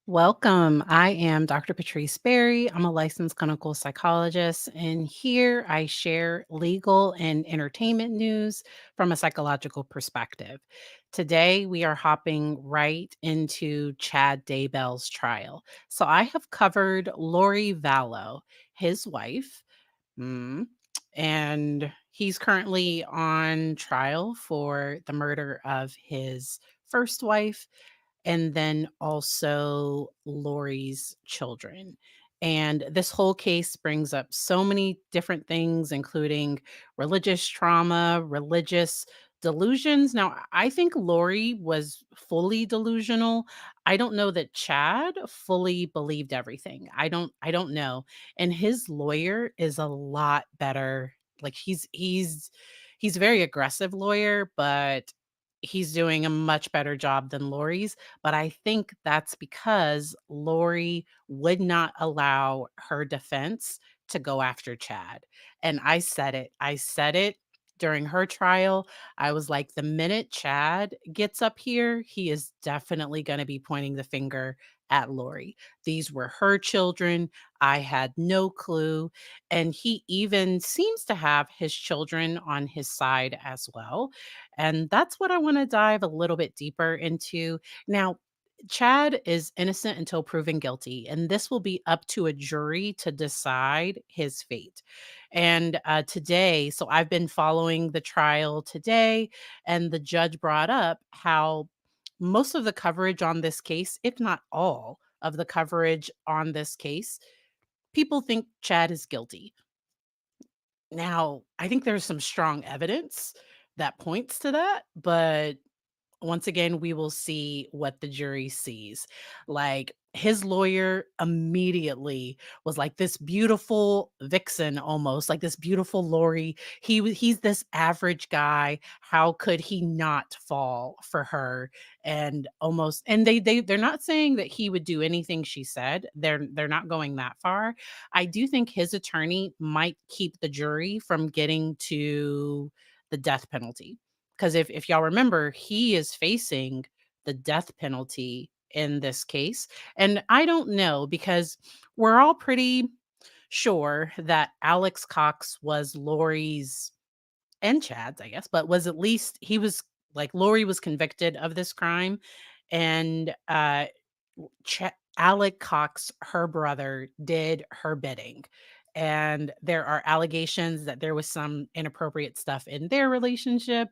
Welcome. I am Dr. Patrice Berry. I'm a licensed clinical psychologist, and here I share legal and entertainment news from a psychological perspective. Today, we are hopping right into Chad Daybell's trial. So, I have covered Lori Vallow, his wife, mm, and he's currently on trial for the murder of his first wife and then also Lori's children. And this whole case brings up so many different things, including religious trauma, religious delusions. Now, I think Lori was fully delusional. I don't know that Chad fully believed everything. I don't know. And his lawyer is a lot better. Like he's a very aggressive lawyer, but he's doing a much better job than Lori's, but I think that's because Lori would not allow her defense to go after Chad. And I said it. I said it during her trial. I was like, the minute Chad gets up here, he is definitely going to be pointing the finger at Lori. These were her children. I had no clue. And he even seems to have his children on his side as well. And that's what I want to dive a little bit deeper into. Now, Chad is innocent until proven guilty, and this will be up to a jury to decide his fate. And today, so I've been following the trial today, and the judge brought up how most of the coverage on this case, if not all of the coverage on this case, people think Chad is guilty. Now, I think there's some strong evidence that points to that, but once again, we will see what the jury sees. Like his lawyer immediately was like this beautiful vixen, almost like this beautiful Lori. He's this average guy. How could he not fall for her? And almost and they're not saying that he would do anything she said. They're not going that far. I do think his attorney might keep the jury from getting to the death penalty, because if y'all remember, he is facing the death penalty in this case. And I don't know, because we're all pretty sure that Alex Cox was Lori's and Chad's, I guess, but was at least he was like Lori was convicted of this crime. And Alec Cox, her brother, did her bidding. And there are allegations that there was some inappropriate stuff in their relationship.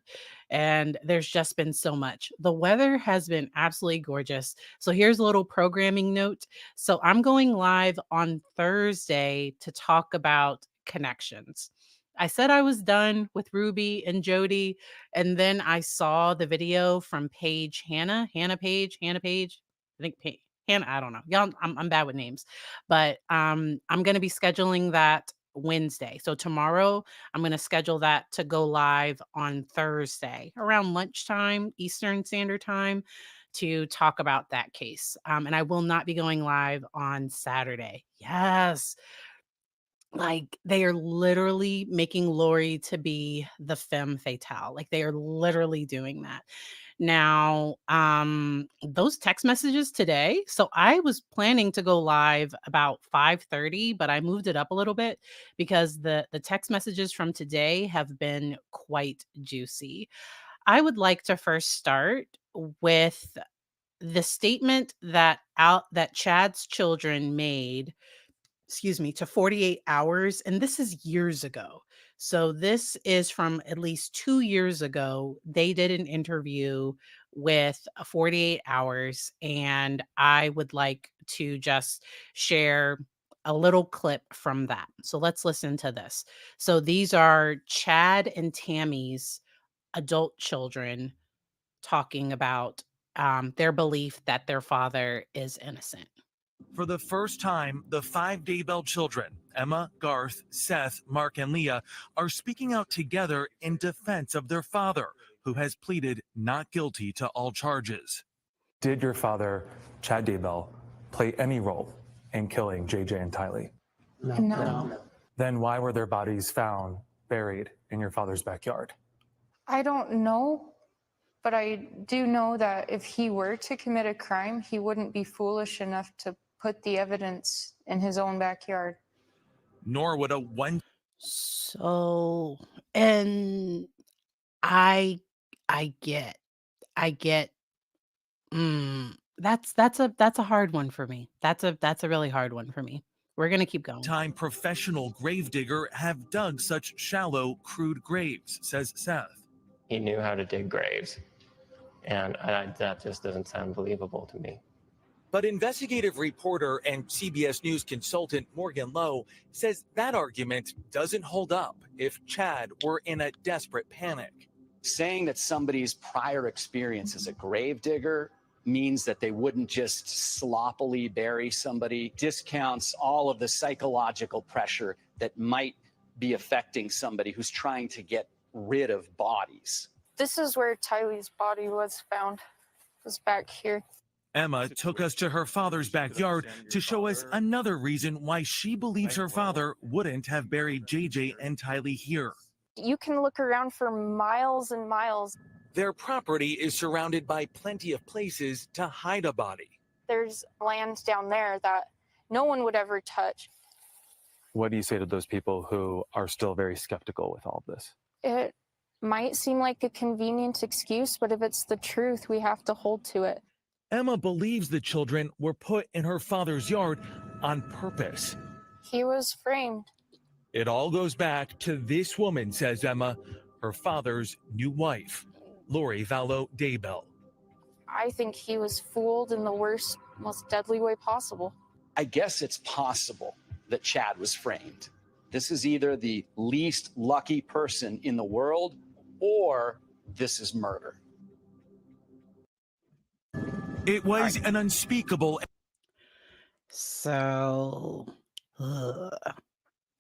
And there's just been so much. The weather has been absolutely gorgeous. So here's a little programming note. So I'm going live on Thursday to talk about connections. I said I was done with Ruby and Jody, and then I saw the video from Hannah Page. I think Hannah, I don't know. Y'all, I'm bad with names, but I'm gonna be scheduling that Wednesday. So tomorrow, I'm gonna schedule that to go live on Thursday around lunchtime, Eastern Standard Time, to talk about that case. And I will not be going live on Saturday. Yes, like, they are literally making Lori to be the femme fatale, like, they are literally doing that. Now, those text messages today, so I was planning to go live about 5:30, but I moved it up a little bit because the text messages from today have been quite juicy. I would like to first start with the statement that Chad's children made, excuse me, to 48 hours. And this is years ago. So this is from at least 2 years ago. They did an interview with 48 hours. And I would like to just share a little clip from that. So let's listen to this. So these are Chad and Tammy's adult children talking about their belief that their father is innocent. For the first time, the five Daybell children, Emma, Garth, Seth, Mark, and Leah, are speaking out together in defense of their father, who has pleaded not guilty to all charges. Did your father, Chad Daybell, play any role in killing JJ and Tylee? No. Then why were their bodies found buried in your father's backyard? I don't know. But I do know that if he were to commit a crime, he wouldn't be foolish enough to put the evidence in his own backyard. Nor would a one So, and I I get I get that's a hard one for me. That's a really hard one for me. We're gonna keep going. time professional gravedigger have dug such shallow, crude graves, says Seth. He knew how to dig graves, and that just doesn't sound believable to me. But investigative reporter and CBS News consultant Morgan Lowe says that argument doesn't hold up if Chad were in a desperate panic. Saying that somebody's prior experience as a gravedigger means that they wouldn't just sloppily bury somebody discounts all of the psychological pressure that might be affecting somebody who's trying to get rid of bodies. This is where Tylee's body was found. It was back here. Emma took us to her father's backyard to show us another reason why she believes her father wouldn't have buried JJ and Tylee here. You can look around for miles and miles. Their property is surrounded by plenty of places to hide a body. There's land down there that no one would ever touch. What do you say to those people who are still very skeptical with all of this? It might seem like a convenient excuse, but if it's the truth, we have to hold to it. Emma believes the children were put in her father's yard on purpose. He was framed. It all goes back to this woman, says Emma, her father's new wife, Lori Vallow Daybell. I think he was fooled in the worst, most deadly way possible. I guess it's possible that Chad was framed. This is either the least lucky person in the world or this is murder. It was an unspeakable. So, ugh.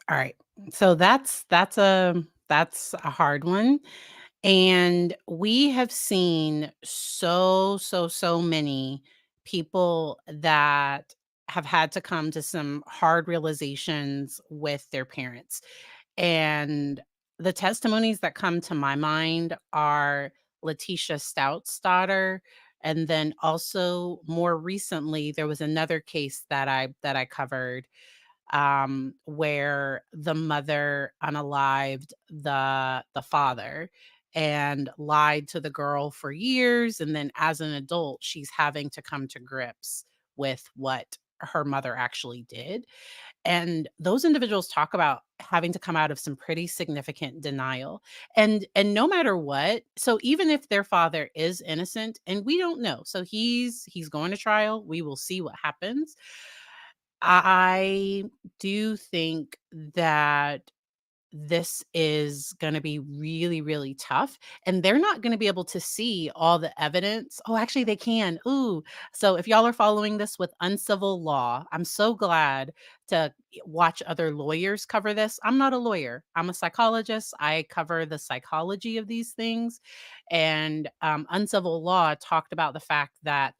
All right. So that's a hard one. And we have seen so many people that have had to come to some hard realizations with their parents. And the testimonies that come to my mind are Letitia Stout's daughter. And then also more recently, there was another case that I covered where the mother unalived the father and lied to the girl for years, and then as an adult she's having to come to grips with what her mother actually did. And those individuals talk about having to come out of some pretty significant denial. And no matter what, so even if their father is innocent, and we don't know, so he's going to trial, we will see what happens. I do think that this is going to be really, really tough. And they're not going to be able to see all the evidence. Oh, actually, they can. Ooh. So if y'all are following this with uncivil law, I'm so glad to watch other lawyers cover this. I'm not a lawyer, I'm a psychologist. I cover the psychology of these things. And uncivil law talked about the fact that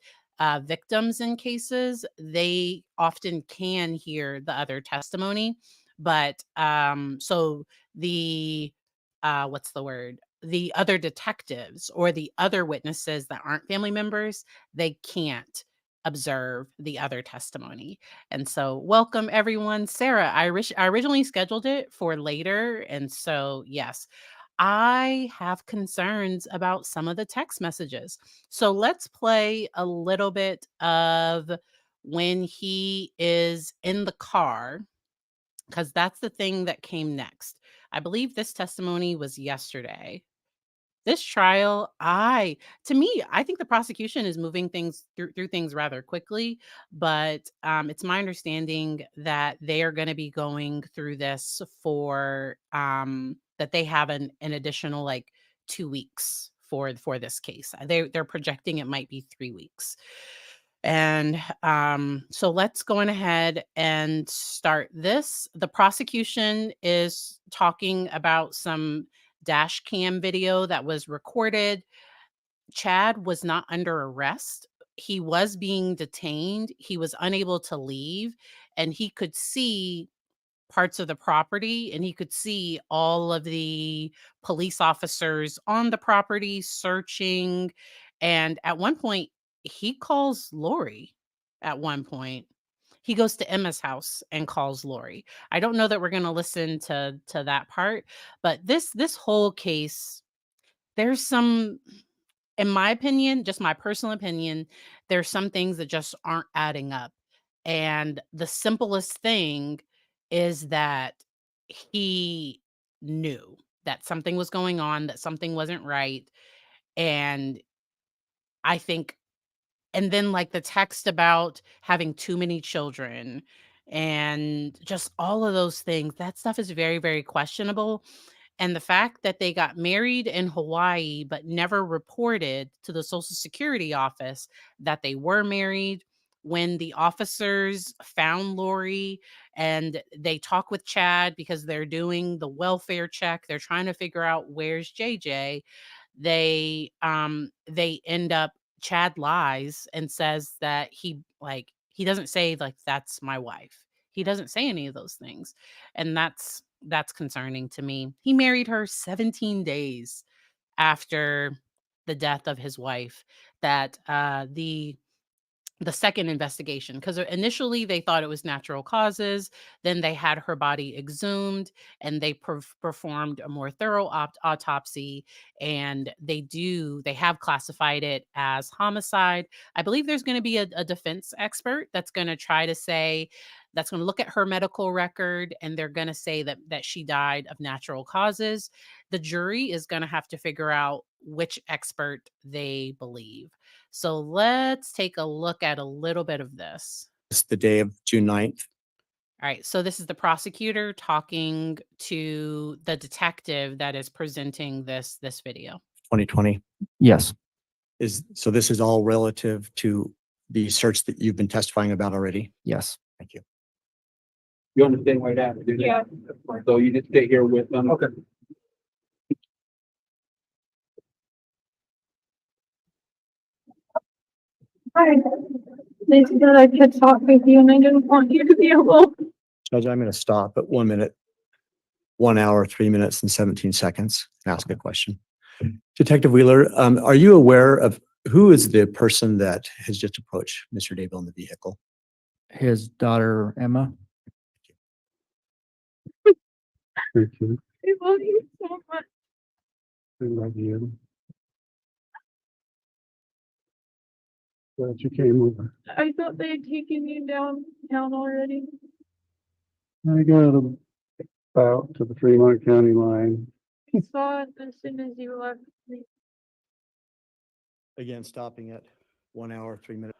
victims in cases, they often can hear the other testimony. But so the what's the word? The other detectives or the other witnesses that aren't family members, they can't observe the other testimony. And so, welcome everyone. Sarah, I originally scheduled it for later. And so, yes, I have concerns about some of the text messages. So, let's play a little bit of when he is in the car, because that's the thing that came next. I believe this testimony was yesterday. This trial, to me, I think the prosecution is moving things through things rather quickly, but it's my understanding that they are going to be going through this for that they have an additional like 2 weeks for this case. They're projecting it might be 3 weeks. And so let's go on ahead and start this. The prosecution is talking about some dash cam video that was recorded. Chad was not under arrest. He was being detained. He was unable to leave, and he could see parts of the property, and he could see all of the police officers on the property searching. And at one point, he calls Lori. At one point, he goes to Emma's house and calls Lori. I don't know that we're going to listen to that part, but this whole case, there's some, in my opinion, just my personal opinion, there's some things that just aren't adding up. And the simplest thing is that he knew that something was going on, that something wasn't right. And I think, and then like the text about having too many children and just all of those things, that stuff is very, very questionable. And the fact that they got married in Hawaii, but never reported to the Social Security office that they were married. When the officers found Lori and they talk with Chad because they're doing the welfare check, they're trying to figure out where's JJ. They end up, Chad lies and says that he doesn't say like that's my wife. He doesn't say any of those things. And that's concerning to me. He married her 17 days after the death of his wife. That the second investigation, because initially they thought it was natural causes, then they had her body exhumed, and they performed a more thorough autopsy, and they have classified it as homicide. I believe there's going to be a defense expert that's going to try to say, that's going to look at her medical record, and they're going to say that she died of natural causes. The jury is going to have to figure out which expert they believe. So let's take a look at a little bit of this. It's the day of June 9th. All right. So this is the prosecutor talking to the detective that is presenting this video. 2020. Yes. So this is all relative to the search that you've been testifying about already? Yes. Thank you. You understand why that happened? Yeah. So you just stay here with them? Okay. Hi. They said that I could talk with you and I didn't want you to be alone. Judge, I'm going to stop at 1 minute, 1 hour, 3 minutes and 17 seconds and ask a question. Detective Wheeler, are you aware of who is the person that has just approached Mr. Daybell in the vehicle? His daughter, Emma. Thank you. I love you so much. I love you. Glad you came over. I thought they had taken you downtown already. I got about to the Fremont County line. I saw it as soon as you left me. Again, stopping at 1 hour, 3 minutes.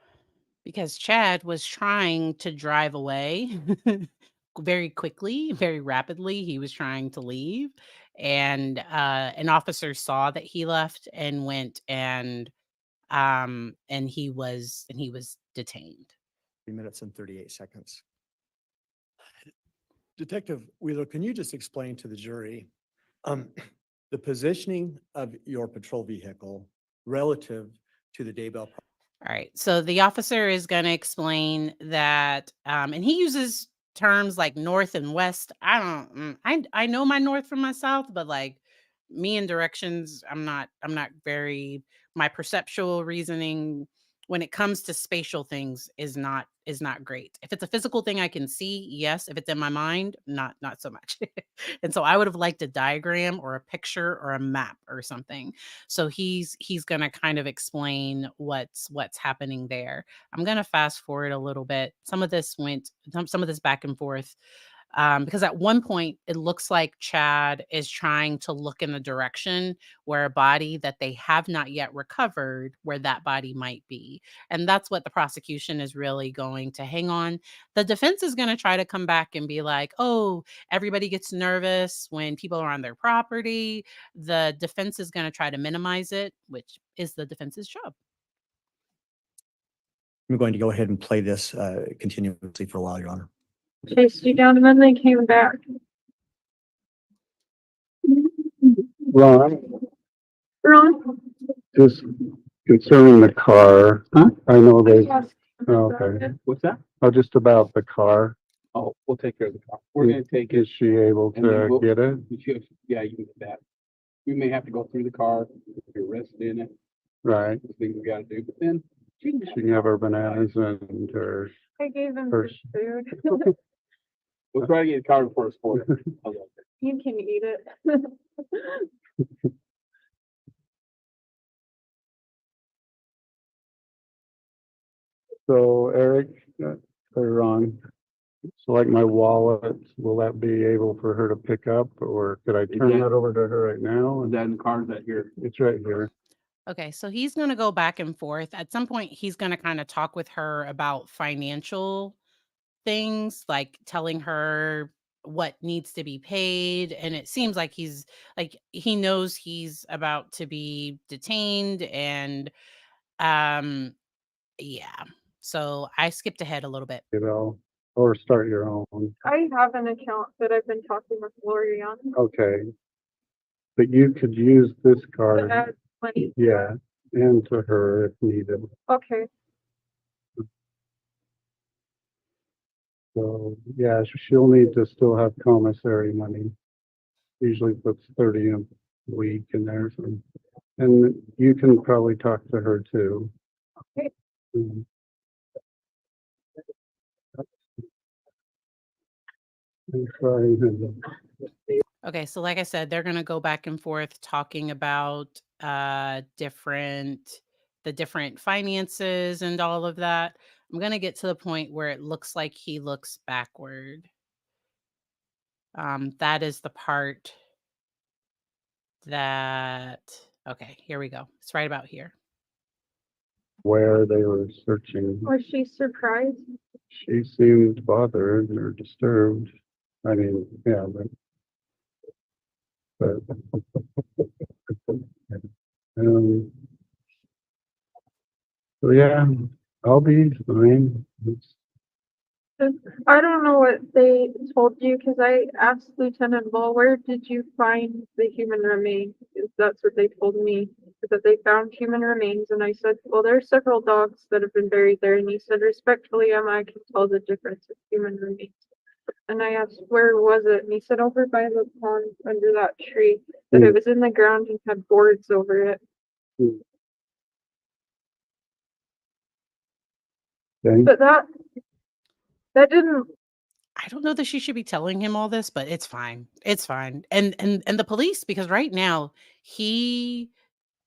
Because Chad was trying to drive away very quickly, very rapidly. He was trying to leave, and an officer saw that he left and went and he was detained. 3 minutes and 38 seconds. Detective Wheeler, can you just explain to the jury the positioning of your patrol vehicle relative to the Daybell? All right. So the officer is going to explain that, and he uses terms like north and west. I know my north from my south, but like me and directions, I'm not very, my perceptual reasoning when it comes to spatial things is not great. If it's a physical thing I can see, yes. If it's in my mind, not so much. And so I would have liked a diagram or a picture or a map or something. So he's going to kind of explain what's happening there. I'm going to fast forward a little bit. Some of this back and forth. Because at one point it looks like Chad is trying to look in the direction where a body that they have not yet recovered, where that body might be. And that's what the prosecution is really going to hang on. The defense is going to try to come back and be like, oh, everybody gets nervous when people are on their property. The defense is going to try to minimize it, which is the defense's job. I'm going to go ahead and play this continuously for a while, Your Honor. Chased you down and then they came back. Ron, Ron? just concerning the car, Huh? I know they, Yes. okay. Okay. What's that? Oh, just about the car. Oh, we'll take care of the car. We're gonna take it. Is she able and then to we'll- get it? Yeah, you can get that. We may have to go through the car, be arrested in it, Right. the things we gotta do, but then She can have her bananas and her, I gave him her, food. we'll try to get the car before it's spoiled. You can eat it. so Eric, or Ron, so like my wallet, will that be able for her to pick up, or could I turn that over to her right now? Is that in the car, is that here? It's right here. Okay, so he's going to go back and forth. At some point, he's going to kind of talk with her about financial things, like telling her what needs to be paid. And it seems like he knows he's about to be detained. And yeah, so I skipped ahead a little bit. You know, or start your own. I have an account that I've been talking with Lori on Okay. But you could use this to card, add money. yeah, and to her if needed. Okay. So, yeah, she'll need to still have commissary money. Usually puts 30 a week in there. So. And you can probably talk to her too. Okay. Mm. I'm trying. Okay, so like I said, they're going to go back and forth talking about the different finances and all of that. I'm going to get to the point where it looks like he looks backward. That is the part that, okay, here we go. It's right about here. Where they were searching. Was she surprised? She seemed bothered or disturbed. I mean, yeah, but so yeah, I'll be fine. I don't know what they told you because I asked Lieutenant Ball, where did you find the human remains? That's what they told me, that they found human remains. And I said, well, there are several dogs that have been buried there. And he said, respectfully, Emma, I can tell the difference of human remains. And I asked, where was it? And he said, over by the pond under that tree, that it was in the ground and had boards over it. Okay. But that didn't. I don't know that she should be telling him all this, but it's fine. It's fine. And the police, because right now he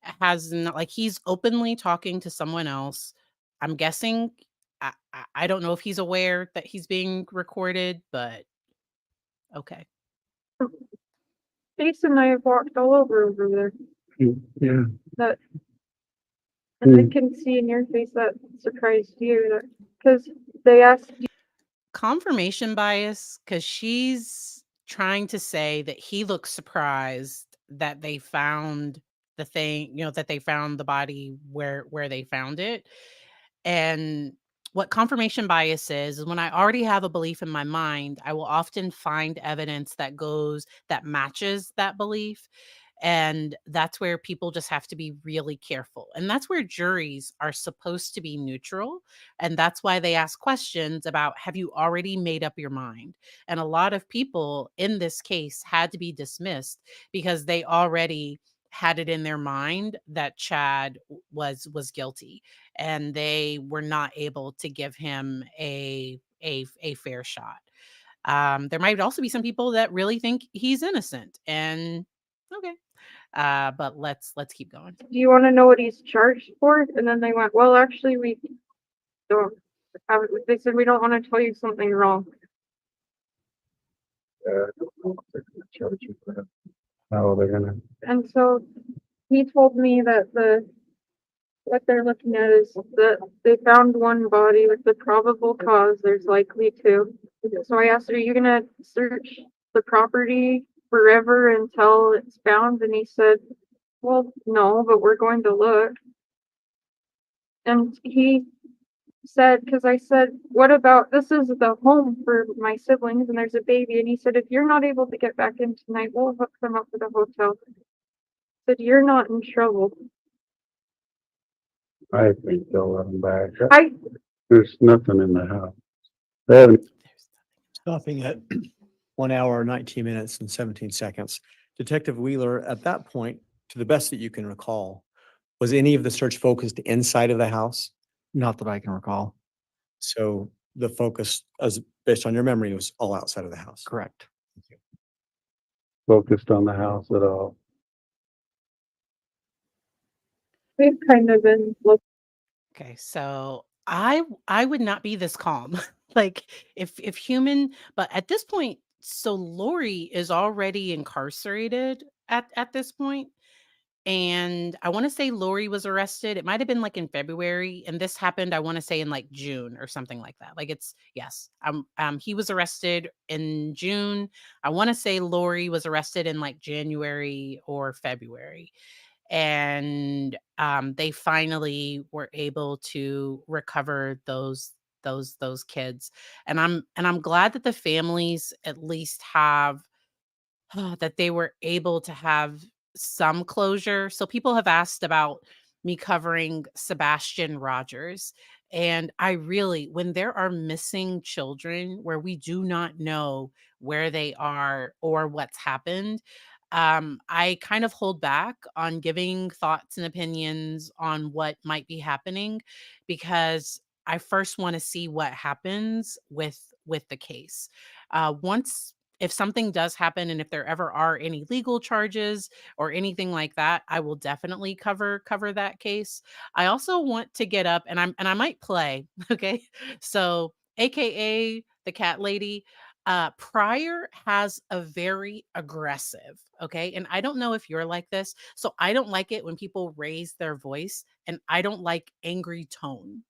has not, like, he's openly talking to someone else. I'm guessing I don't know if he's aware that he's being recorded, but okay. Jason and I have walked all over there. Yeah. That, and I can see in your face that surprised you, because they asked you. Confirmation bias, because she's trying to say that he looks surprised that they found the thing, that they found the body where they found it. And what confirmation bias is when I already have a belief in my mind, I will often find evidence that matches that belief. And that's where people just have to be really careful. And that's where juries are supposed to be neutral. And that's why they ask questions about, have you already made up your mind? And a lot of people in this case had to be dismissed because they already had it in their mind that Chad was guilty, and they were not able to give him a fair shot. There might also be some people that really think he's innocent, and okay. But let's keep going. Do you want to know what he's charged for? And then they went, well, actually, we don't have it. They said, we don't want to tell you something wrong. How they're gonna. And so he told me that what they're looking at is that they found one body with the probable cause. There's likely two. So I asked, are you going to search the property forever until it's found? And he said, well, no, but we're going to look. And he said, because I said, what about, this is the home for my siblings and there's a baby. And he said, if you're not able to get back in tonight, we'll hook them up with a hotel. I said, you're not in trouble. I think they'll let them back. I There's nothing in the house. They haven't. Stopping at 1 hour, 19 minutes and 17 seconds. Detective Wheeler, at that point, to the best that you can recall, was any of the search focused inside of the house? Not that I can recall. So the focus, as based on your memory, was all outside of the house. Correct. Focused on the house at all. We've kind of been looking. Okay, so I would not be this calm. Like if human, but at this point, so Lori is already incarcerated at this point. And I want to say Lori was arrested. It might have been like in February, and this happened, I want to say in like June or something like that. Like it's yes. He was arrested in June. I want to say Lori was arrested in like January or February. And they finally were able to recover those kids. And I'm glad that the families at least have that they were able to have some closure. So people have asked about me covering Sebastian Rogers. And I really, when there are missing children where we do not know where they are or what's happened, I kind of hold back on giving thoughts and opinions on what might be happening because I first want to see what happens with the case. Once if something does happen and if there ever are any legal charges or anything like that, I will definitely cover that case. I also want to get up and I might play, okay? So, AKA the cat lady, Pryor has a very aggressive, okay? And I don't know if you're like this. So I don't like it when people raise their voice and I don't like angry tone.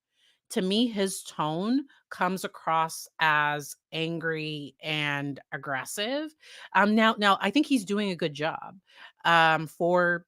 To me, his tone comes across as angry and aggressive. Now I think he's doing a good job for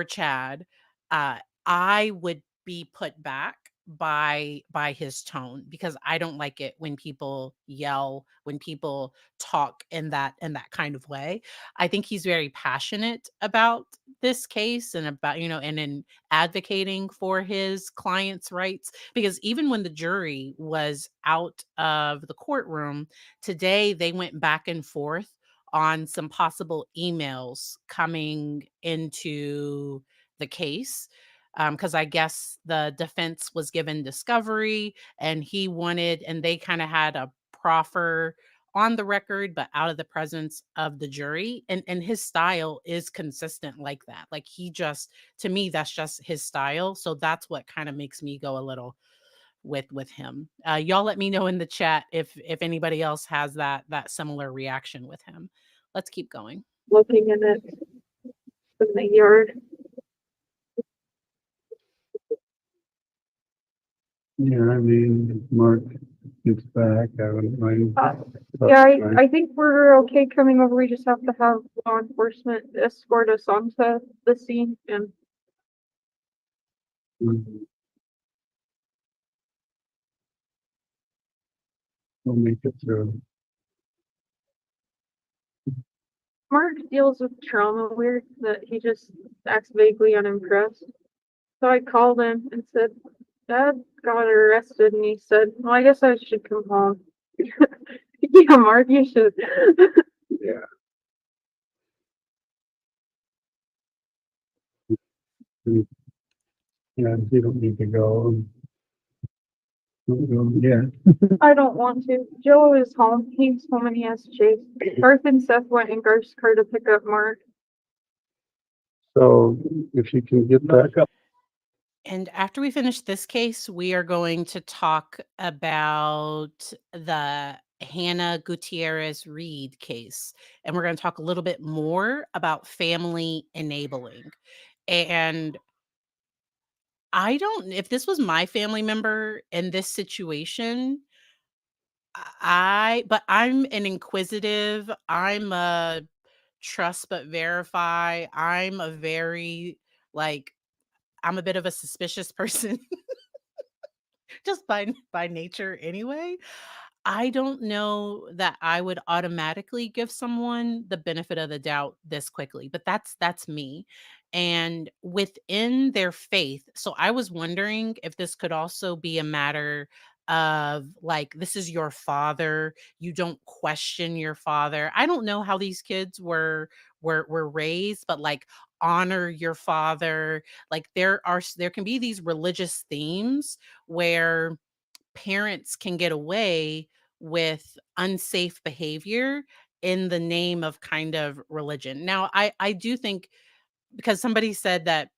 Chad. Uh, I would be put back by his tone because I don't like it when people yell, when people talk in that kind of way. I think he's very passionate about this case and about, and in advocating for his clients' rights because even when the jury was out of the courtroom today, they went back and forth on some possible emails coming into the case. Because I guess the defense was given discovery and and they kind of had a proffer on the record, but out of the presence of the jury. And his style is consistent like that. Like to me, that's just his style. So that's what kind of makes me go a little with him. Y'all let me know in the chat if anybody else has that similar reaction with him. Let's keep going. Looking in it in the yard. Yeah, I mean, Mark gets back, I wouldn't mind. Yeah, I think we're okay coming over. We just have to have law enforcement escort us onto the scene and Mhm. We'll make it through. Mark deals with trauma weird that he just acts vaguely unimpressed. So I called him and said, Dad got arrested, and he said, well, I guess I should come home. Yeah, Mark, you should. Yeah. Mm. Yeah, you don't need to go. Don't go yet. I don't want to. Joe is home. He's home and he has Chase. Garth and Seth went in Garth's car to pick up Mark. So if you can get back up. And after we finish this case, we are going to talk about the Hannah Gutierrez Reed case. And we're going to talk a little bit more about family enabling. And if this was my family member in this situation, but I'm an inquisitive, I'm a trust but verify, like, I'm a bit of a suspicious person just by nature anyway. I don't know that I would automatically give someone the benefit of the doubt this quickly, but that's me. And within their faith, so I was wondering if this could also be a matter of like, this is your father, you don't question your father. I don't know how these kids were raised, but like, honor your father. Like, there can be these religious themes where parents can get away with unsafe behavior in the name of kind of religion. Now, I do think, because somebody said that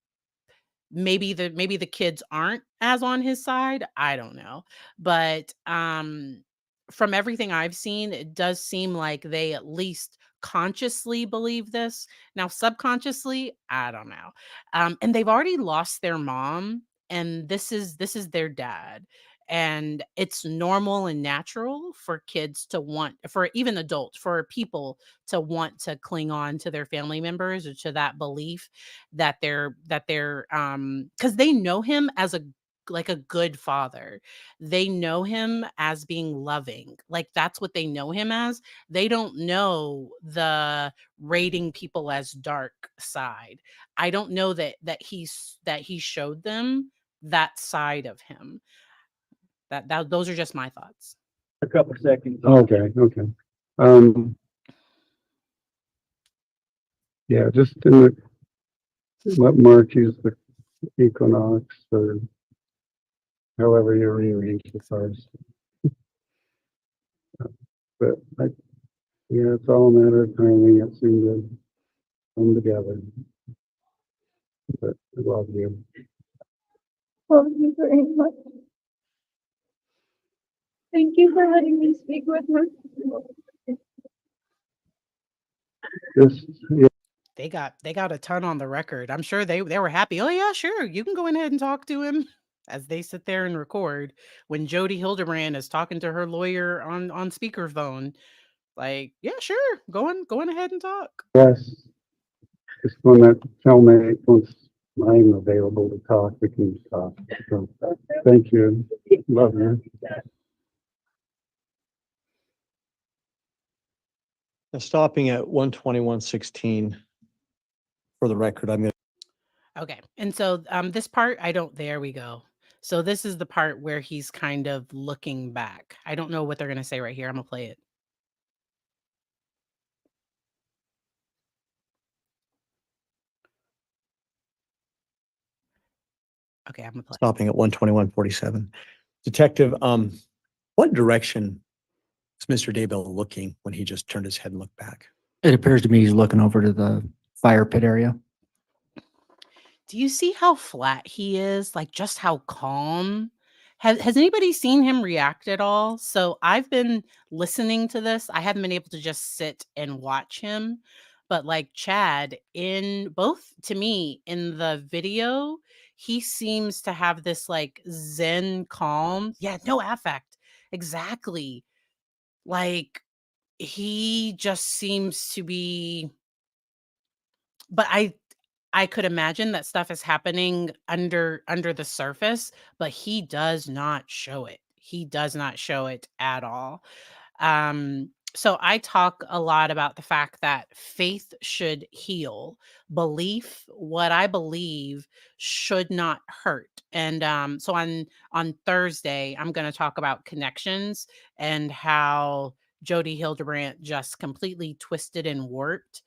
maybe the kids aren't as on his side, I don't know. But from everything I've seen, it does seem like they at least consciously believe this. Now subconsciously, I don't know. And they've already lost their mom, and this is their dad. And it's normal and natural for kids to want, for even adults, for people to want to cling on to their family members or to that belief that they're because they know him as a, like, a good father. They know him as being loving. Like, that's what they know him as. They don't know the rating people as dark side. I don't know that he showed them that side of him. That those are just my thoughts. A couple seconds. Okay, okay. Um, yeah, just in the, let Mark use the equinox or however you rearrange the cards. But yeah, it's all a matter of timing. It seemed to come together. But I love you. Love you very much. Thank you for letting me speak with him. This, yeah, They got a ton on the record. I'm sure they were happy. Oh yeah, sure. You can go ahead and talk to him as they sit there and record when Jody Hildebrand is talking to her lawyer on speakerphone. Like, yeah, sure. Go on ahead and talk. yes. Just when that cellmate, once I'm available to talk, we can talk. So, thank you. Love you. Now, stopping at 121:16. For the record, I'm going Okay. And so this part, I don't, there we go. So this is the part where he's kind of looking back. I don't know what they're gonna say right here. I'm gonna play it. Okay, I'm gonna play. stopping at 121:47. Detective, what direction is Mr. Daybell looking when he just turned his head and looked back? It appears to me he's looking over to the fire pit area. Do you see how flat he is? Like, just how calm? Has anybody seen him react at all? So I've been listening to this. I haven't been able to just sit and watch him. But like Chad, in both, to me, in the video, he seems to have this like zen calm. Yeah, no affect. Exactly. Like, he just seems to be, but I could imagine that stuff is happening under the surface, but he does not show it. He does not show it at all. So I talk a lot about the fact that faith should heal. Belief, what I believe, should not hurt. And so on Thursday, I'm going to talk about connections and how Jody Hildebrandt just completely twisted and warped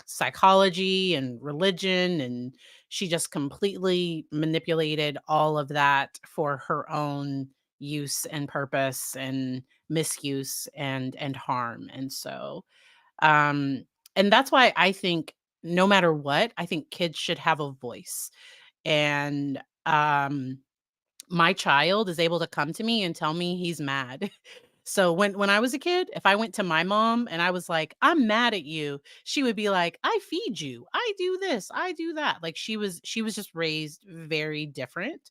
psychology and religion, and she just completely manipulated all of that for her own use and purpose and misuse and harm. And so um and that's why I think, no matter what, I think kids should have a voice. And my child is able to come to me and tell me he's mad. So when I was a kid, if I went to my mom and I was like, "I'm mad at you," she would be like, "I feed you. I do this. I do that." Like, she was just raised very different.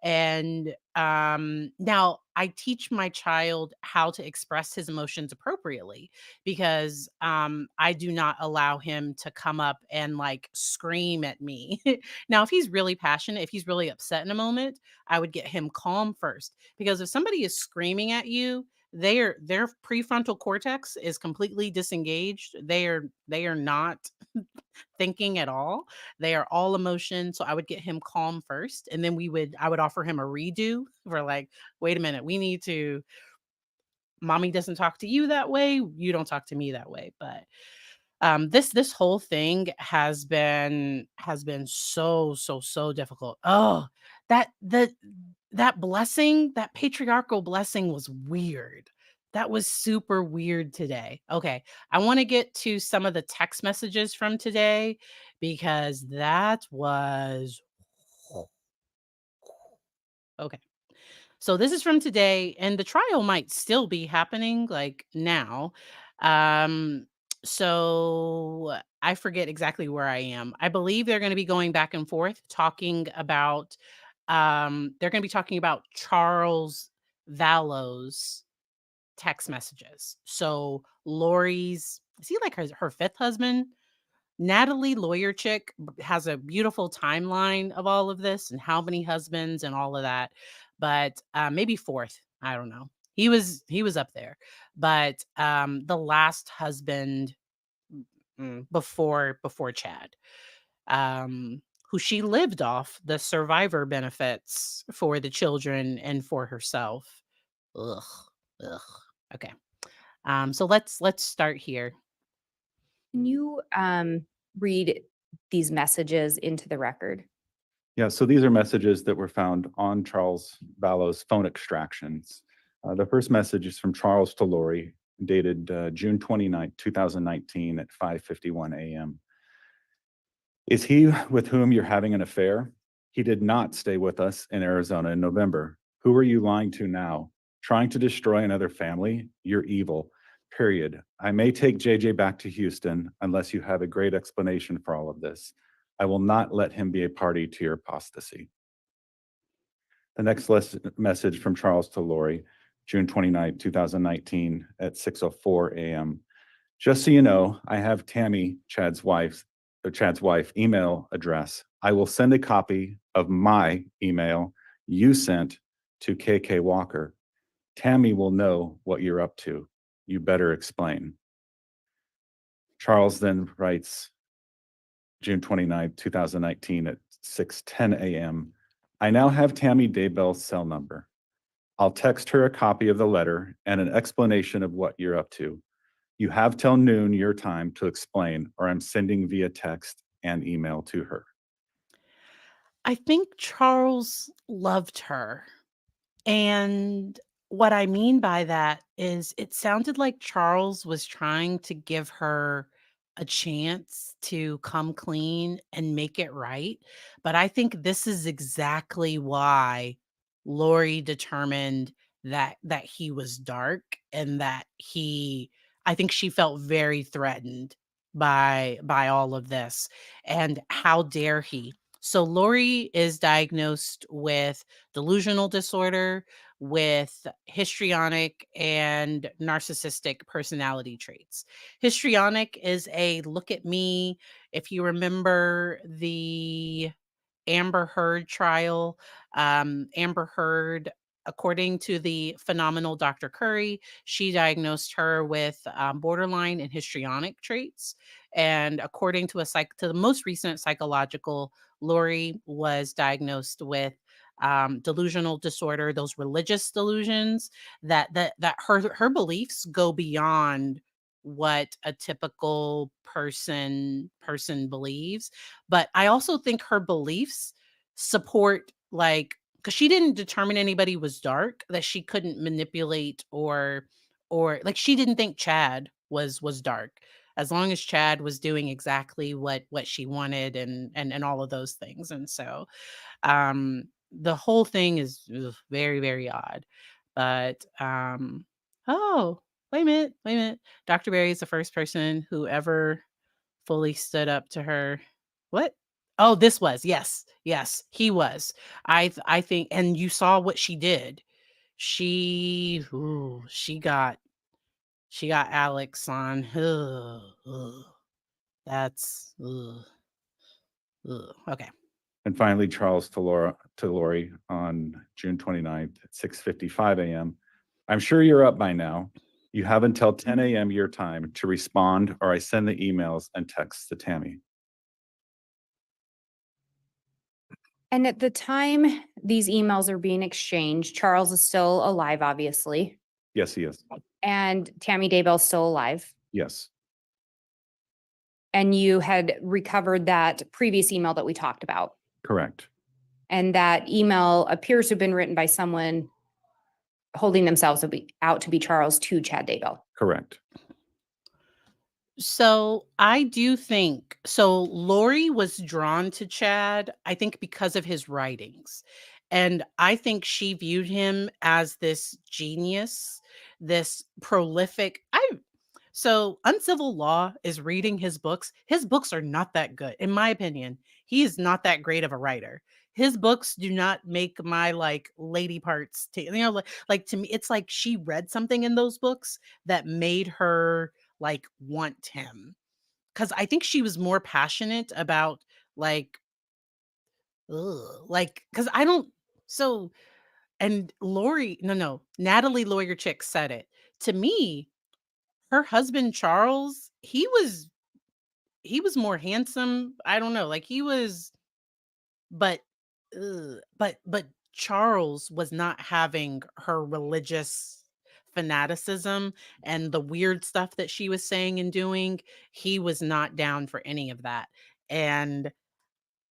And now I teach my child how to express his emotions appropriately, because I do not allow him to come up and like scream at me. Now if he's really passionate, if he's really upset in a moment, I would get him calm first, because if somebody is screaming at you, their prefrontal cortex is completely disengaged. They are not thinking at all. They are all emotion. So I would get him calm first, and then I would offer him a redo for like, wait a minute, we need to. Mommy doesn't talk to you that way. You don't talk to me that way. But this whole thing has been so difficult. Oh, that the that blessing, that patriarchal blessing was weird. That was super weird today. Okay, I want to get to some of the text messages from today because that was okay. So this is from today, and the trial might still be happening like now. Um, so I forget exactly where I am. I believe they're going to be going back and forth talking about they're going to be talking about Charles Vallow's text messages. So Lori's, is he like her fifth husband? Natalie Lawyer Chick has a beautiful timeline of all of this and how many husbands and all of that, but maybe fourth. I don't know. He was up there, but the last husband before Chad, who she lived off the survivor benefits for the children and for herself. Ugh, ugh. Okay. So let's start here. Can you read these messages into the record? Yeah, so these are messages that were found on Charles Vallow's phone extractions. The first message is from Charles to Lori, dated June 29, 2019 at 5:51 a.m. Is he with whom you're having an affair? He did not stay with us in Arizona in November. Who are you lying to now? Trying to destroy another family? You're evil. Period. I may take JJ back to Houston unless you have a great explanation for all of this. I will not let him be a party to your apostasy. The next message from Charles to Lori, June 29, 2019 at 6:04 a.m. Just so you know, I have Tammy, Chad's wife, email address. I will send a copy of my email you sent to KK Walker. Tammy will know what you're up to. You better explain. Charles then writes, June 29, 2019 at 6:10 a.m. I now have Tammy Daybell's cell number. I'll text her a copy of the letter and an explanation of what you're up to. You have till noon your time to explain, or I'm sending via text and email to her. I think Charles loved her. And what I mean by that is it sounded like Charles was trying to give her a chance to come clean and make it right. But I think this is exactly why Lori determined that he was dark and that I think she felt very threatened by all of this. And how dare he? So Lori is diagnosed with delusional disorder, with histrionic and narcissistic personality traits. Histrionic is a look at me. If you remember the Amber Heard trial, Amber Heard, according to the phenomenal Dr. Curry, she diagnosed her with borderline and histrionic traits. And according to to the most recent psychological, Lori was diagnosed with delusional disorder, those religious delusions that her beliefs go beyond what a typical person believes. But I also think her beliefs support, like, because she didn't determine anybody was dark, that she couldn't manipulate, or like she didn't think Chad was dark, as long as Chad was doing exactly what she wanted, and all of those things. And so the whole thing is very, very odd. But oh, wait a minute. Dr. Barry is the first person who ever fully stood up to her. What? Oh, this was. Yes, he was. I think, and you saw what she did. She got Alex on. Ugh, ugh. That's ugh, ugh. Okay. And finally, Charles to Lori on June 29th at 6:55 a.m. I'm sure you're up by now. You have until 10 a.m. your time to respond, or I send the emails and texts to Tammy. And at the time these emails are being exchanged, Charles is still alive, obviously, Yes, he is. and Tammy Daybell's still alive. Yes, And you had recovered that previous email that we talked about. correct. And that email appears to have been written by someone holding themselves out to be Charles to Chad Daybell. Correct. So I do think so. Lori was drawn to Chad, I think, because of his writings. And I think she viewed him as this genius, this prolific. So Uncivil Law is reading his books. His books are not that good, in my opinion. He is not that great of a writer. His books do not make my like lady parts. Like to me, it's like she read something in those books that made her like want him. Because I think she was more passionate about like, because I don't. So and Lori, no, Natalie Lawyer Chick said it to me. Her husband Charles, he was more handsome. I don't know, like he was, but but Charles was not having her religious fanaticism and the weird stuff that she was saying and doing. He was not down for any of that. And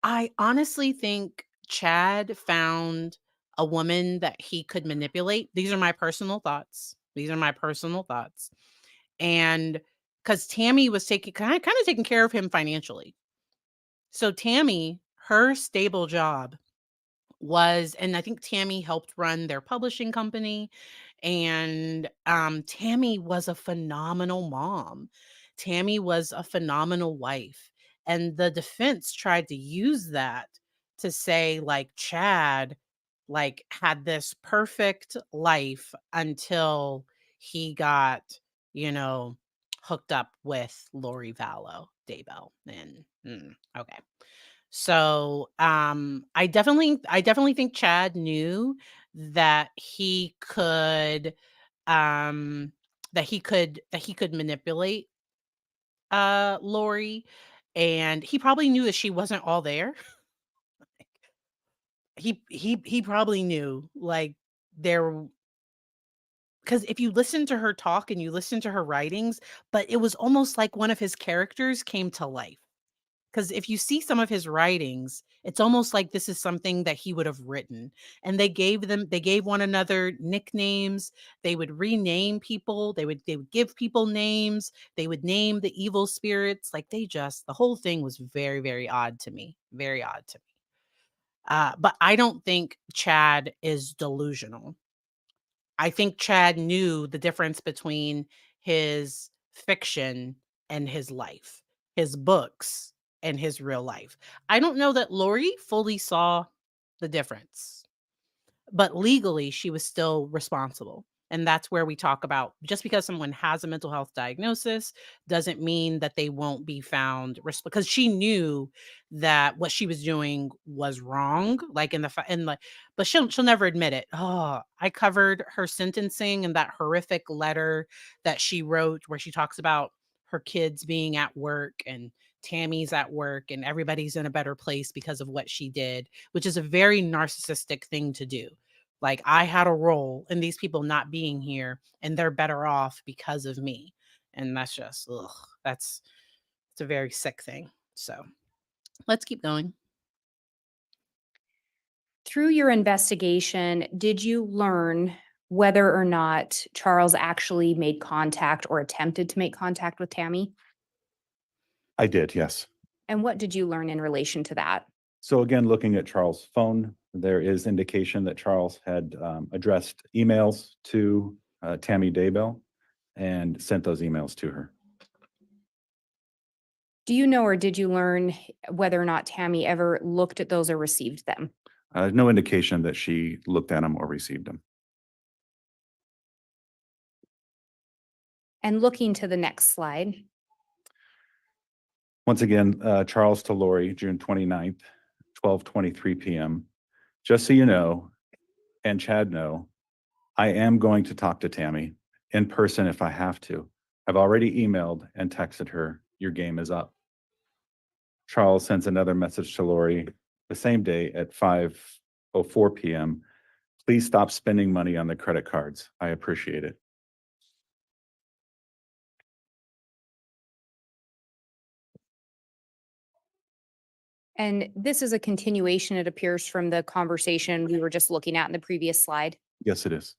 I honestly think Chad found a woman that he could manipulate. These are my personal thoughts. These are my personal thoughts. And because Tammy was taking kind of taking care of him financially. So Tammy, her stable job was, and I think Tammy helped run their publishing company. And Tammy was a phenomenal mom. Tammy was a phenomenal wife. And the defense tried to use that to say, like, Chad, like, had this perfect life until he got, you know, hooked up with Lori Daybell. And okay. So, I definitely think Chad knew that he could, that he could manipulate, Lori, and he probably knew that she wasn't all there. He probably knew, like, there, because if you listen to her talk and you listen to her writings, but it was almost like one of his characters came to life. Because if you see some of his writings, it's almost like this is something that he would have written. And they gave one another nicknames. They would rename people. They would give people names. They would name the evil spirits. Like the whole thing was very, very odd to me. Very odd to me. But I don't think Chad is delusional. I think Chad knew the difference between his fiction and his life, his books and his real life. I don't know that Lori fully saw the difference, but legally she was still responsible. And that's where we talk about just because someone has a mental health diagnosis doesn't mean that they won't be found because she knew that what she was doing was wrong. Like but she'll never admit it. Oh, I covered her sentencing and that horrific letter that she wrote where she talks about her kids being at work and Tammy's at work and everybody's in a better place because of what she did, which is a very narcissistic thing to do. Like, I had a role in these people not being here, and they're better off because of me. And that's just, ugh, it's a very sick thing. So let's keep going. Through your investigation, did you learn whether or not Charles actually made contact or attempted to make contact with Tammy? I did, yes. And what did you learn in relation to that? So again, looking at Charles' phone, there is indication that Charles had addressed emails to Tammy Daybell and sent those emails to her. Do you know or did you learn whether or not Tammy ever looked at those or received them? No indication that she looked at them or received them. And looking to the next slide. Once again, Charles to Lori, June 29th, 12:23 p.m. Just so you know, and Chad know, I am going to talk to Tammy in person if I have to. I've already emailed and texted her, your game is up. Charles sends another message to Lori the same day at 5:04 p.m. Please stop spending money on the credit cards. I appreciate it. And this is a continuation, it appears, from the conversation we were just looking at in the previous slide. Yes, it is.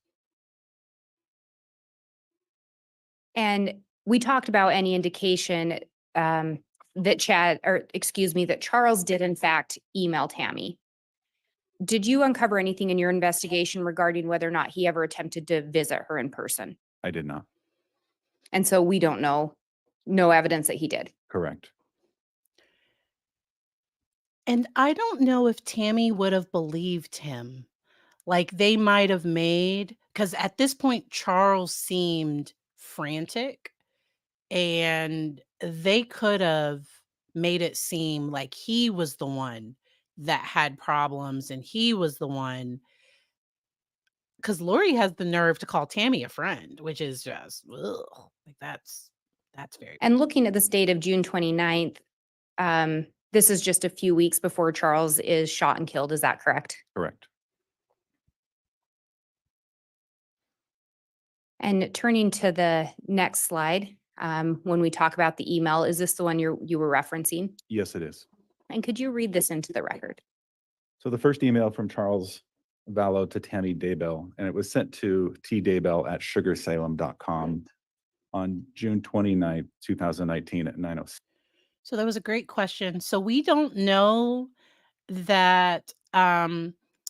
And we talked about any indication that that Charles did in fact email Tammy. Did you uncover anything in your investigation regarding whether or not he ever attempted to visit her in person? I did not. And so we don't know, no evidence that he did. Correct. And I don't know if Tammy would have believed him. Like, they might have made, because at this point, Charles seemed frantic, and they could have made it seem like he was the one that had problems and he was the one, because Lori has the nerve to call Tammy a friend, which is just, ugh, like that's very. And looking at this date of June 29th, this is just a few weeks before Charles is shot and killed. Is that correct? Correct. And turning to the next slide, when we talk about the email, is this the one you were referencing? Yes, it is. And could you read this into the record? So the first email from Charles Vallow to Tammy Daybell, and it was sent to tdaybell@sugarsalem.com on June 29th, 2019 at 9:06. So that was a great question. So we don't know that,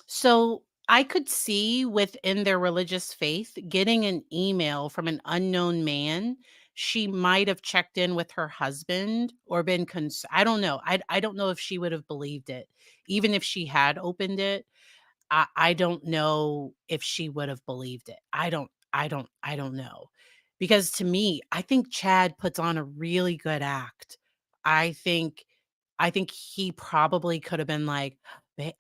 so I could see within their religious faith getting an email from an unknown man. She might have checked in with her husband or been I don't know. I don't know if she would have believed it. Even if she had opened it, I don't know if she would have believed it. I don't know. Because to me, I think Chad puts on a really good act. I think I think he probably could have been like,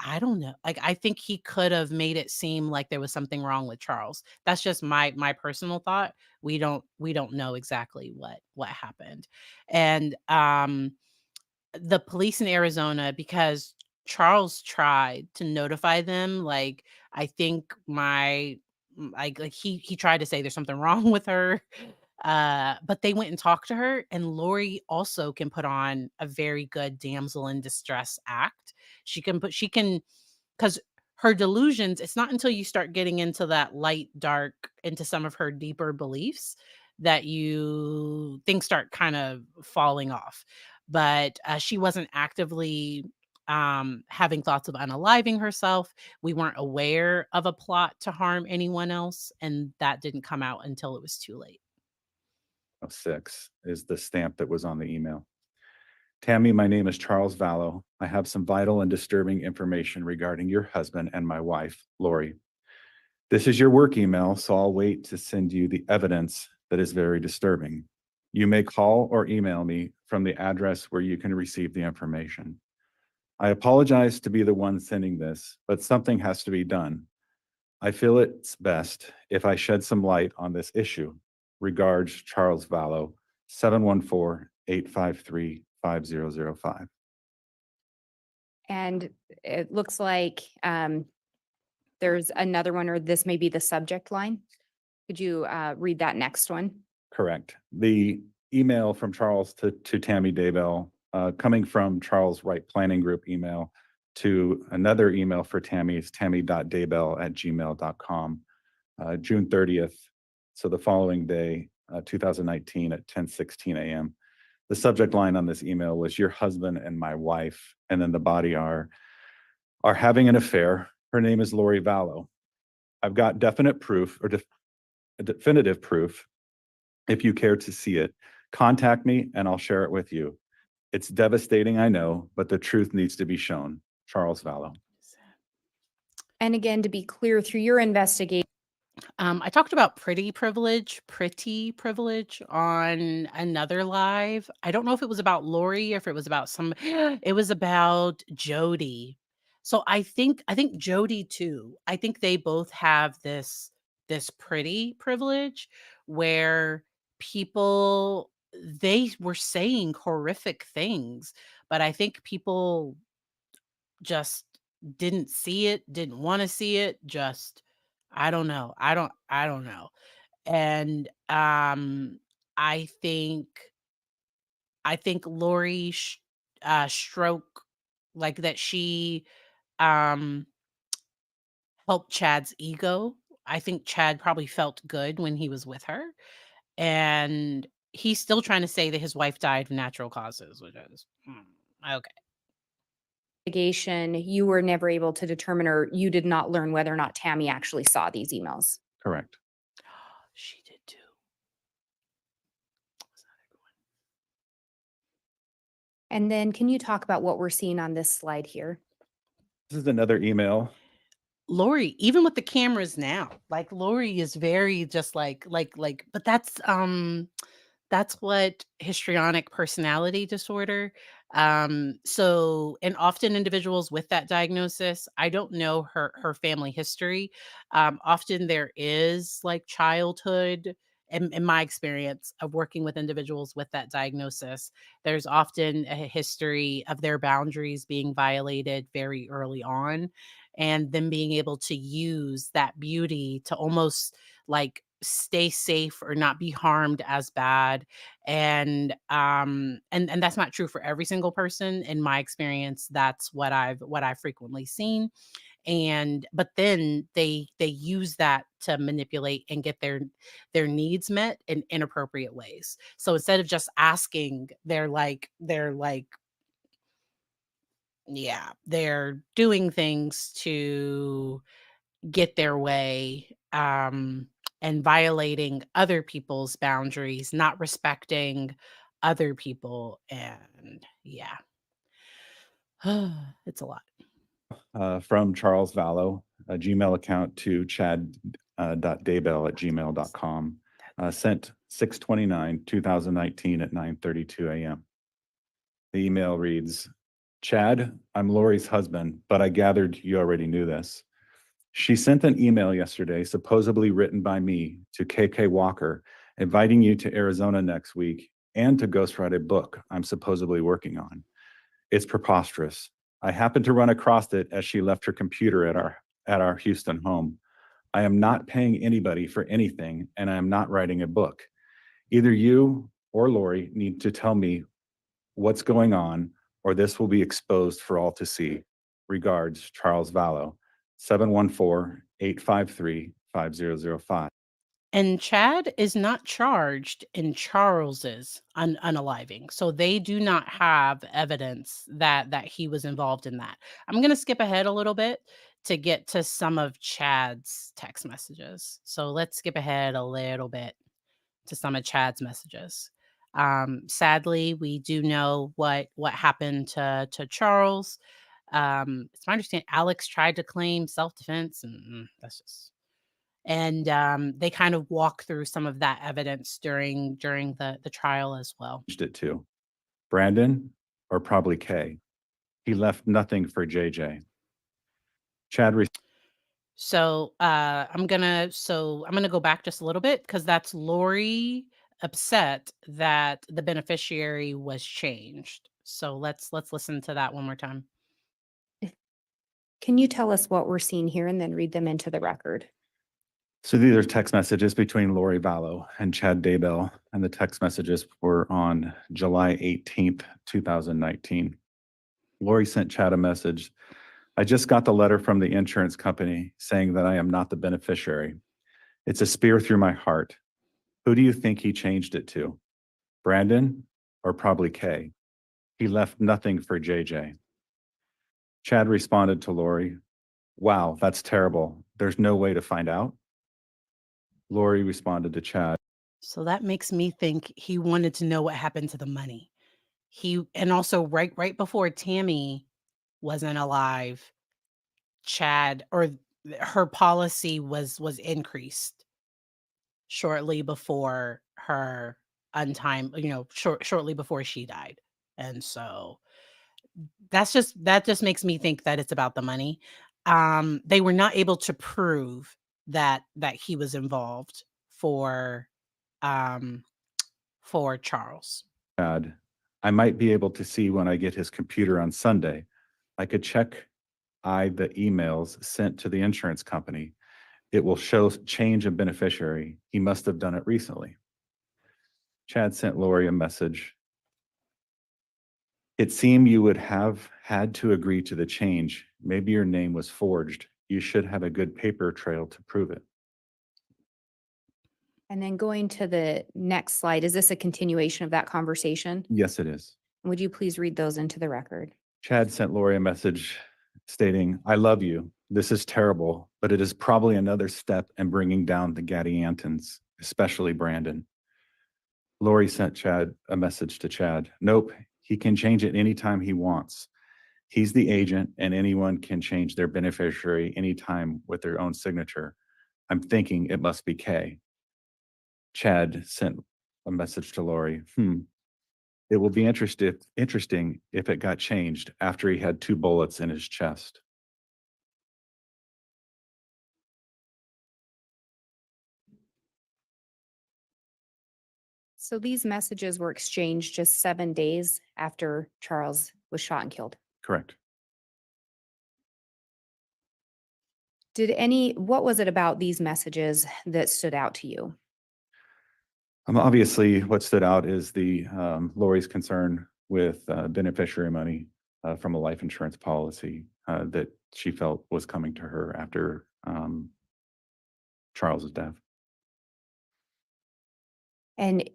I don't know." Like, I think he could have made it seem like there was something wrong with Charles. That's just my personal thought. We don't know exactly what happened. And the police in Arizona, because Charles tried to notify them, like, I think like he tried to say there's something wrong with her. But they went and talked to her, and Lori also can put on a very good damsel in distress act. She can, because her delusions, it's not until you start getting into that light dark, into some of her deeper beliefs, that you things start kind of falling off. But she wasn't actively having thoughts of unaliving herself. We weren't aware of a plot to harm anyone else, and that didn't come out until it was too late. 6 is the stamp that was on the email. Tammy, my name is Charles Vallow. I have some vital and disturbing information regarding your husband and my wife, Lori. This is your work email, so I'll wait to send you the evidence that is very disturbing. You may call or email me from the address where you can receive the information. I apologize to be the one sending this, but something has to be done. I feel it's best if I shed some light on this issue. Regards, Charles Vallow, 714-853-5005. And it looks like there's another one, or this may be the subject line. Could you read that next one? Correct. The email from Charles to Tammy Daybell, coming from Charles Wright Planning Group email to another email for Tammy is tammy.daybell@gmail.com, June 30th. So the following day, 2019 at 10:16 a.m. The subject line on this email was your husband and my wife, and then the body are having an affair. Her name is Lori Vallow. I've got definite proof or definitive proof. If you care to see it, contact me and I'll share it with you. It's devastating, I know, but the truth needs to be shown. Charles Vallow. And again, to be clear, through your investigation, I talked about pretty privilege on another live. I don't know if it was about Lori or if it was about some, it was about Jody. So I think Jody too. I think they both have this this pretty privilege where people they were saying horrific things, but I think people just didn't see it, didn't want to see it, just I don't know. I don't know. And I think I think Lori stroke like that she um helped Chad's ego. I think Chad probably felt good when he was with her, and he's still trying to say that his wife died of natural causes, which is okay. Investigation, you were never able to determine, or you did not learn whether or not Tammy actually saw these emails. Correct. She did too. And then can you talk about what we're seeing on this slide here? This is another email. Lori, even with the cameras now, like Lori is very just but that's what histrionic personality disorder. So and often individuals with that diagnosis, I don't know her family history. Often there is like childhood in my experience of working with individuals with that diagnosis, there's often a history of their boundaries being violated very early on and them being able to use that beauty to almost like stay safe or not be harmed as bad. And that's not true for every single person. In my experience, that's what I've frequently seen. And but then they use that to manipulate and get their needs met in inappropriate ways. So instead of just asking, they're like yeah, they're doing things to get their way, and violating other people's boundaries, not respecting other people, and yeah. It's a lot. From Charles Vallow, a Gmail account to Chad Daybell@gmail.com, sent 6/29/2019 at 9:32 a.m. The email reads, Chad, I'm Lori's husband, but I gathered you already knew this. She sent an email yesterday, supposedly written by me, to KK Walker, inviting you to Arizona next week and to ghostwrite a book I'm supposedly working on. It's preposterous. I happened to run across it as she left her computer at our Houston home. I am not paying anybody for anything, and I am not writing a book. Either you or Lori need to tell me what's going on, or this will be exposed for all to see. Regards, Charles Vallow, 714-853-5005. And Chad is not charged in Charles's unaliving, so they do not have evidence that he was involved in that. I'm gonna skip ahead a little bit to get to some of Chad's text messages. So let's skip ahead a little bit to some of Chad's messages. Sadly, we do know what happened to Charles. It's my understanding Alex tried to claim self-defense, and that's just and they kind of walk through some of that evidence during the trial as well. It to Brandon, or probably Kay. He left nothing for JJ. Chad So I'm gonna go back just a little bit because that's Lori upset that the beneficiary was changed. So let's listen to that one more time. Can you tell us what we're seeing here and then read them into the record? So these are text messages between Lori Vallow and Chad Daybell, and the text messages were on July 18th, 2019. Lori sent Chad a message. I just got the letter from the insurance company saying that I am not the beneficiary. It's a spear through my heart. Who do you think he changed it to? Brandon, or probably Kay? He left nothing for JJ. Chad responded to Lori, wow, that's terrible. There's no way to find out? Lori responded to Chad. So that makes me think he wanted to know what happened to the money. And also right before Tammy wasn't alive, Chad or her policy was increased shortly before her shortly before she died. And so that just makes me think that it's about the money. They were not able to prove that he was involved for um for Charles. Chad, I might be able to see when I get his computer on Sunday. I could check the emails sent to the insurance company. It will show change in beneficiary. He must have done it recently. Chad sent Lori a message. It seemed you would have had to agree to the change. Maybe your name was forged. You should have a good paper trail to prove it. And then going to the next slide, is this a continuation of that conversation? Yes, it is. Would you please read those into the record? Chad sent Lori a message stating, I love you. This is terrible, but it is probably another step in bringing down the Gadiantons, especially Brandon. Lori sent Chad a message to Chad. Nope, he can change it anytime he wants. He's the agent and anyone can change their beneficiary anytime with their own signature. I'm thinking it must be Kay. Chad sent a message to Lori. It will be interesting if it got changed after he had 2 bullets in his chest. So these messages were exchanged just 7 days after Charles was shot and killed. Correct. What was it about these messages that stood out to you? Obviously, what stood out is the Lori's concern with beneficiary money from a life insurance policy that she felt was coming to her after Charles's death. And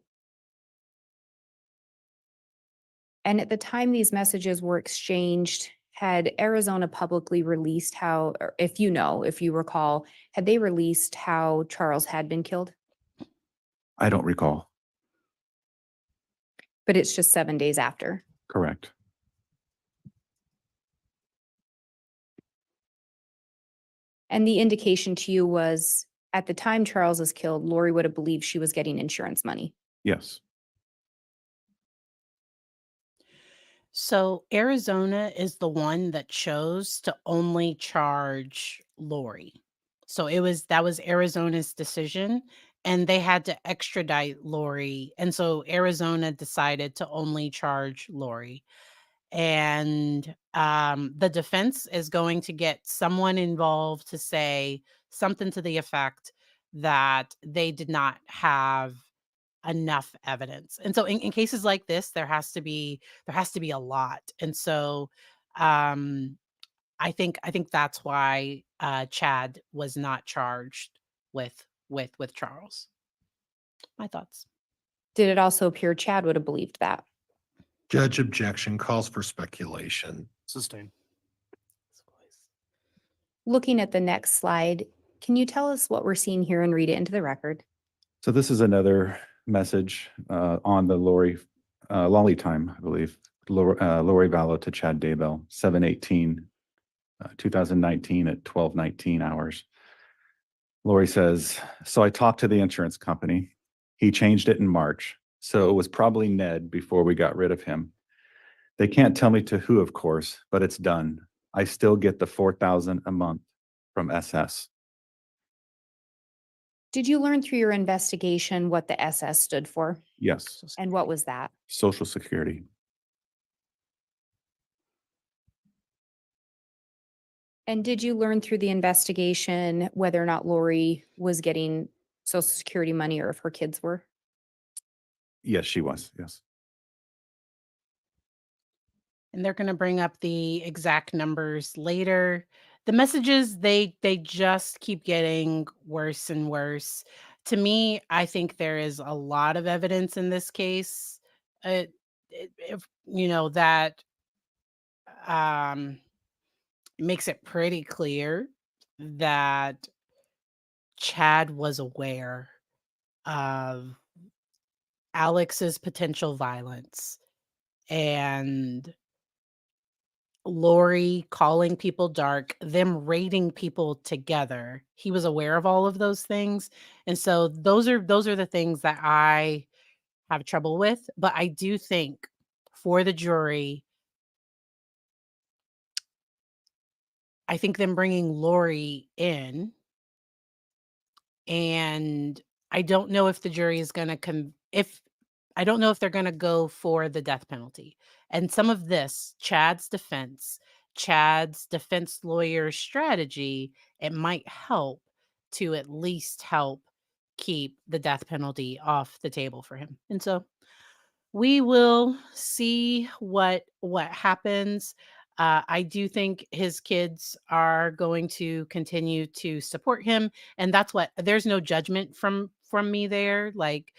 at the time these messages were exchanged, had Arizona publicly released how, or if you recall, had they released how Charles had been killed? I don't recall. But it's just 7 days after. Correct. And the indication to you was at the time Charles was killed, Lori would have believed she was getting insurance money. Yes. So Arizona is the one that chose to only charge Lori. So that was Arizona's decision, and they had to extradite Lori. And so Arizona decided to only charge Lori. And the defense is going to get someone involved to say something to the effect that they did not have enough evidence. And so in cases like this, there has to be a lot. And so um I think that's why Chad was not charged with Charles. My thoughts. Did it also appear Chad would have believed that? Judge objection calls for speculation. Sustain. Looking at the next slide, can you tell us what we're seeing here and read it into the record? So this is another message on the Lolly time, I believe. Lori Vallow to Chad Daybell, 7/18/2019 at 12:19 hours. Lori says, so I talked to the insurance company. He changed it in March. So it was probably Ned before we got rid of him. They can't tell me to who, of course, but it's done. I still get the $4,000 a month from SS. Did you learn through your investigation what the SS stood for? Yes. And what was that? Social Security. And did you learn through the investigation whether or not Lori was getting Social Security money or if her kids were? Yes, she was. Yes. And they're going to bring up the exact numbers later. The messages, they just keep getting worse and worse. To me, I think there is a lot of evidence in this case. If that makes it pretty clear that Chad was aware of Alex's potential violence and Lori calling people dark, them raiding people together. He was aware of all of those things. And so those are the things that I have trouble with, but I do think for the jury, I think them bringing Lori in And I don't know if the jury is going to if I don't know if they're going to go for the death penalty. And some of this, Chad's defense lawyer's strategy, it might help to at least help keep the death penalty off the table for him. And so we will see what happens. I do think his kids are going to continue to support him, and that's what there's no judgment from me there. Like,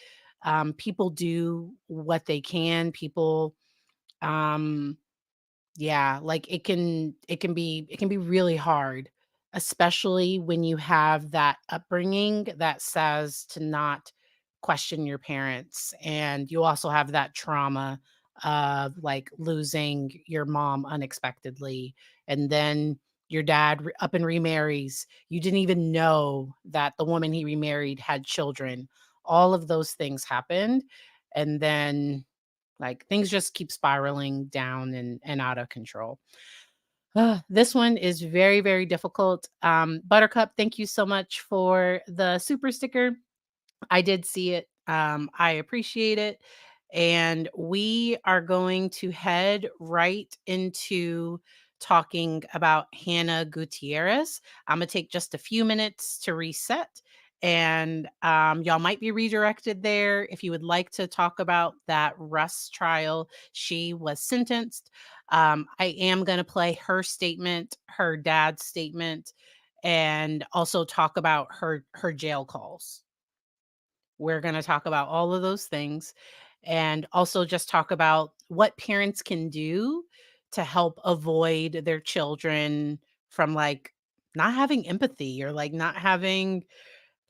people do what they can. People, um, yeah, like it can be really hard, especially when you have that upbringing that says to not question your parents, and you also have that trauma of like losing your mom unexpectedly, and then your dad up and remarries. You didn't even know that the woman he remarried had children. All of those things happened, and then like things just keep spiraling down and out of control. This one is very, very difficult. Buttercup, thank you so much for the super sticker. I did see it. I appreciate it. And we are going to head right into talking about Hannah Gutierrez. I'm going to take just a few minutes to reset. And y'all might be redirected there if you would like to talk about that Russ trial. She was sentenced. I am going to play her statement, her dad's statement, and also talk about her jail calls. We're going to talk about all of those things and also just talk about what parents can do to help avoid their children from like not having empathy or like not having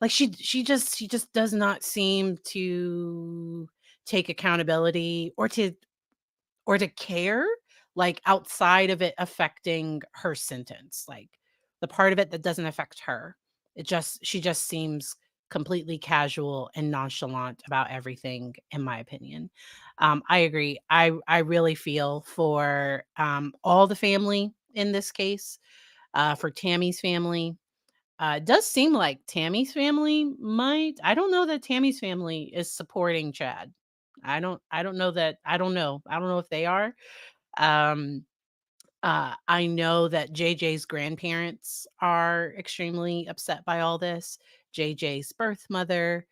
like she just does not seem to take accountability or to care, like, outside of it affecting her sentence, like, the part of it that doesn't affect her. She just seems completely casual and nonchalant about everything, in my opinion. I agree. I really feel for, all the family in this case, for Tammy's family. It does seem like Tammy's family might I don't know that Tammy's family is supporting Chad. I don't know that I don't know. I don't know if they are. Um, I know that JJ's grandparents are extremely upset by all this. JJ's birth mother,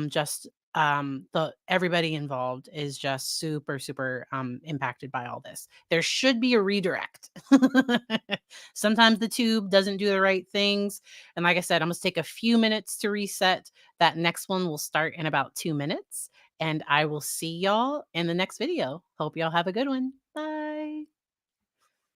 just the everybody involved is just super, super impacted by all this. There should be a redirect. Sometimes the tube doesn't do the right things. And like I said, I'm gonna take a few minutes to reset. That next one will start in about 2 minutes. And I will see y'all in the next video. Hope y'all have a good one.